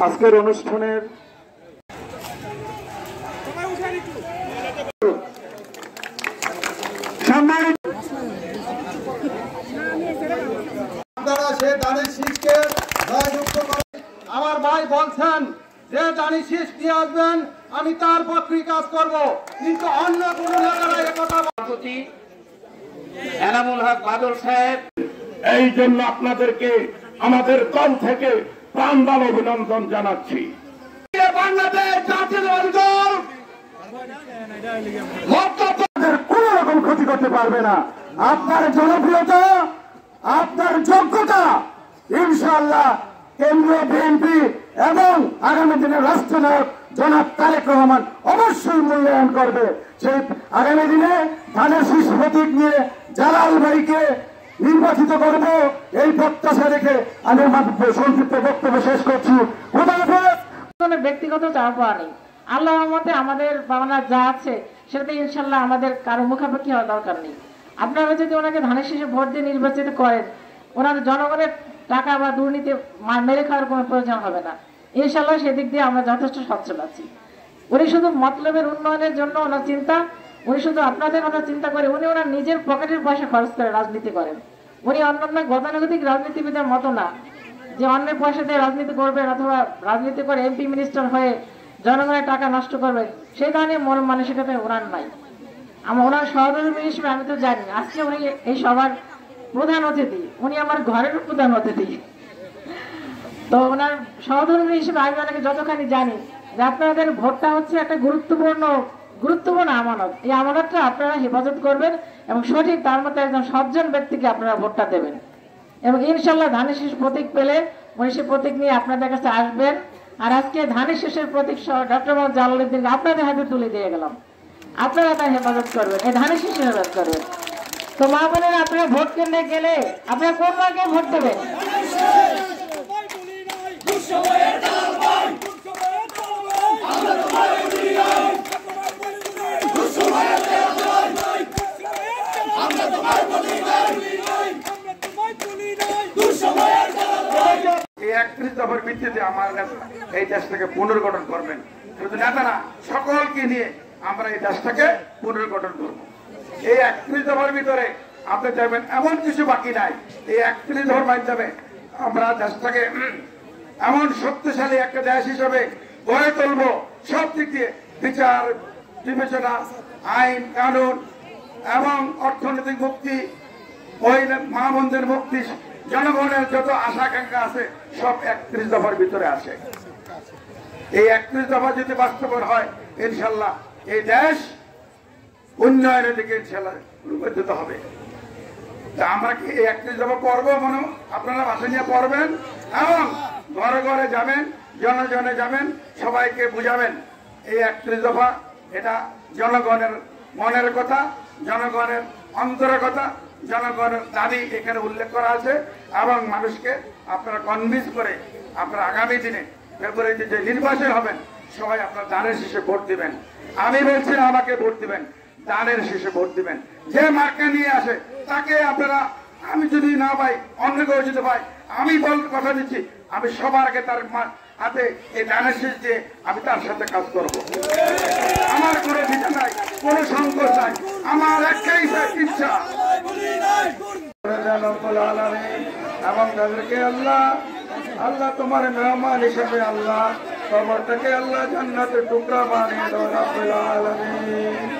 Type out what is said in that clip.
আজকের অনুষ্ঠানের আমার ভাই বলছেন যে দানি শীষ দিয়ে আসবেন, আমি তার পক্ষে কাজ করব, কিন্তু অন্য কোন নেতারা একথা এনামুল হক বাদল সাহেব, এই জন্য আপনাদেরকে আমাদের দল থেকে প্রাণদান অভিনন্দন জানাচ্ছি। বাংলাদেশ জাতীয়তাবাদী দল কোন রকম ক্ষতি করতে পারবে না। আপনার জনপ্রিয়তা, আপনার যোগ্যতা ইনশাআল্লাহ কেন্দ্রীয় বিএনপি এবং আগামী দিনের রাষ্ট্রনায়ক জনাব তারেক রহমান অবশ্যই মূল্যায়ন করবে। সেই আগামী দিনে ধানের শীষ প্রতীক নিয়ে জালাল ভাইকে নির্বাচিত করব, এই প্রত্যাশা রেখে আমি আমার সংক্ষিপ্ত বক্তব্য শেষ করছি। ব্যক্তিগত চাওয়া পাওয়া নেই, আল্লাহর রহমতে আমাদের বাংলা যা আছে সেটাতে ইনশাল্লাহ আমাদের কারো মুখাপেক্ষি হওয়ার দরকার নেই। আপনারা যদি ওনাকে ধানের শীষে ভোট দিয়ে নির্বাচিত করেন, ওনার জনগণের টাকা বা দুর্নীতি মেরে খাওয়ার কোনো প্রয়োজন হবে না। ইনশাল্লাহ সেদিক দিয়ে আমরা যথেষ্ট সচ্ছল আছি। উনি শুধু মতলবের উন্নয়নের জন্য ওনার চিন্তা, উনি শুধু আপনাদের কথা চিন্তা করে, উনি ওনার নিজের পকেটের পয়সা খরচ করে রাজনীতি করেন। উনি অন্যান্য গতানুগতিক রাজনীতিবিদের মতো না যে অন্যের পয়সা দিয়ে রাজনীতি করবেন অথবা রাজনীতি করে এমপি মিনিস্টার হয়ে জনগণের টাকা নষ্ট করবেন, সেই ধরনের মন মানসিকতা ওনার নাই। ওনার সহধর্মী হিসেবে আমি তো জানি, আজকে উনি এই সবার প্রধান অতিথি, উনি আমার ঘরের প্রধান অতিথি। তো ওনার সহধর্মী হিসেবে আমি ওনাকে যতখানি জানি যে আপনাদের ভোটটা হচ্ছে একটা গুরুত্বপূর্ণ আমানত। এই আমানতটা আপনারা হেফাজত করবেন এবং সঠিক তার মধ্যে একজন সজ্জন ব্যক্তিকে আপনারা ভোটটা দেবেন এবং ইনশাল্লাহ ধানের শীষ প্রতীক পেলে উনি সেই প্রতীক নিয়ে আপনাদের কাছে আসবেন। আর আজকে ধানের শীষের প্রতীক সহ ডক্টর মোহাম্মদ জালালউদ্দিনকে আপনাদের হাতে তুলে দিয়ে গেলাম, আপনারা তার হেফাজত করবেন, এই ধানের শীষের হেফাজত করবেন। তো মা বোনেরা, আপনারা ভোট কেন্দ্রে গেলে আপনারা কোন মার্কে ভোট দেবেন? এই 31 দফার ভিত্তিতে আমার এই দেশটাকে পুনর্গঠন করবেন। শুধু নেতারা, সকলকে নিয়ে আমরা এই দেশটাকে পুনর্গঠন করব। এই 31 দফার ভিতরে আপনি যাবেন এমন কিছু বাকি নাই। এই 31 দফার মাধ্যমে আমরা দেশটাকে এমন শক্তিশালী একটা দেশ হিসেবে গড়ে তুলব, সব দিক দিয়ে বিচার বিবেচনা, আইন কানুন এবং অর্থনৈতিক মুক্তি, ওই মা বোনদের মুক্তি, জনগণের যত আশা আকাঙ্ক্ষা আছে সব 31 দফার ভিতরে আছে। এই 31 দফা যদি বাস্তবায়ন হয়, ইনশাল্লাহ এই দেশ উন্নয়নের দিকে ইনশাল্লাহ রূপান্তরিত হবে। আমরা কি এই 31 দফা পড়বো? মনে আপনারা বাসা নিয়ে পড়বেন এবং ঘরে ঘরে যাবেন, জনে জনে যাবেন, সবাইকে বুঝাবেন এই 31 দফা এটা জনগণের মনের কথা, জনগণের অন্তরের কথা, জনগণের দাবি এখানে উল্লেখ করা আছে এবং মানুষকে আপনারা কনভিন্স করে আপনারা আগামী দিনে ফেব্রুয়ারিতে যে নির্বাচন হবেন সবাই আপনারা দানের শীষে ভোট দিবেন। আমি বলছি না আমাকে ভোট দিবেন, দানের শীষে ভোট দিবেন। যে মার্কা নিয়ে আসে তাকে আপনারা, আমি যদি না পাই অন্য কেউ যদি পাই, আমি কথা দিচ্ছি আমি সবার আগে তার হাতে এই দানের শীষ দিয়ে আমি তার সাথে কাজ করব। আমার কোনো দ্বিধা নাই, কোনো সংকোচ নাই, আমার একটাই ইচ্ছা এবং তাদেরকে আল্লাহ তোমার মেহমান হিসেবে আল্লাহ কবরটাকে আল্লাহ জান্নাতের টুকরা বানিয়ে দাও রব্বুল আলামিন।